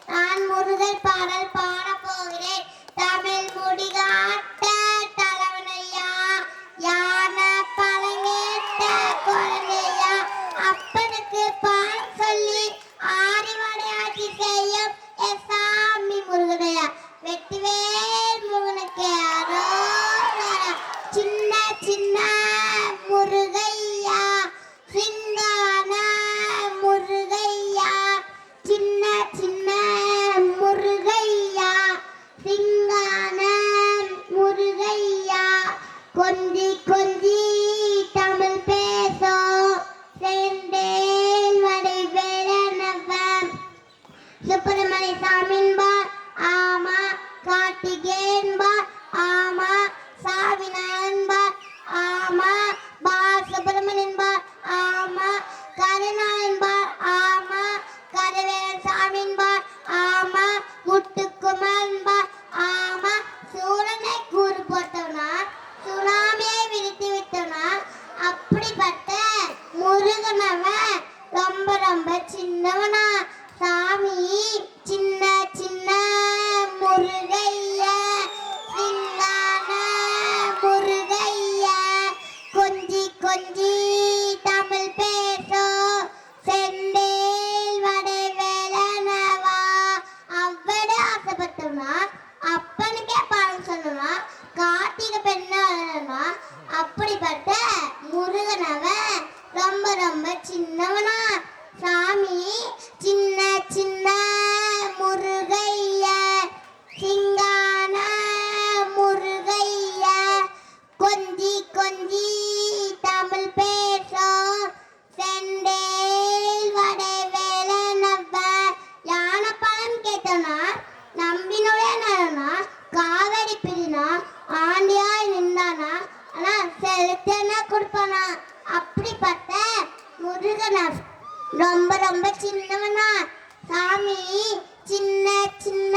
நான் முருகன் பாடல் பாடப் போகிறேன். தமிழ் முடிகாட்ட தலைவனையா, யான பழங்கேட்ட குழந்தையா, அப்பனுக்கு பாடம் சொல்லி ஆறிவடையாட்சி செய்யும் சாமி முருகனையா. வெற்றிவேல் முருகனுக்கு அரோகரா. சின்ன சின்ன முருகையா, சிங்கான முருகையா, சின்ன சின்ன முருகையா, சிங்கான முருகையா, கொஞ்சி கொஞ்சி தமிழ் பேசும் செந்தேன் வடை வேலனவன் சுப்பிரமணிய சாமின்பார் ஆமா, கார்த்திகேயன்பார் ஆமா, சாவினாயன்பார் ஆமா, சுப்பிரமணியன்பார் ஆமா, கருணாயன்பார் ஆமா, கரவேலன் சாமின்பார் ஆமா, முத்துக்குமரன்பார் ஆமா, சூரனை கூறு போட்டவனா, சுனாமியை விரித்து விட்டவனா, அப்படிப்பட்ட முருகனவன் ரொம்ப ரொம்ப சின்னவனா. சாமி சின்ன சின்ன முருகையா, சிங்கான முருகையா, கொஞ்சி கொஞ்சி தமிழ் பேசும் செந்தேல் வடை வேலனவா. அவ்வளோ ஆசைப்பட்டவனா, அப்பனுக்கே பாடம் சொன்னா, கார்த்திகை பெண்ணா, அப்படிப்பட்ட முருகனவன் ரொம்ப ரொம்ப சின்னவனா. சாமி சின்ன சின்ன முருகையா, சிங்கான முருகையா, கொஞ்சி கொஞ்சி தமிழ் பேசும் செந்தேல் வடை வேலனவன். யானை பழம் கேட்டனா, நம்பினுடைய நலனா, காவேரி பிடினா, ஆண்டியாய் நின்றானா, ஆனா செலுத்தனா கொடுப்பானா. அப்படிப்பட்ட முருகன ரொம்ப ரொம்ப சின்னவனா. சாமி சின்ன சின்ன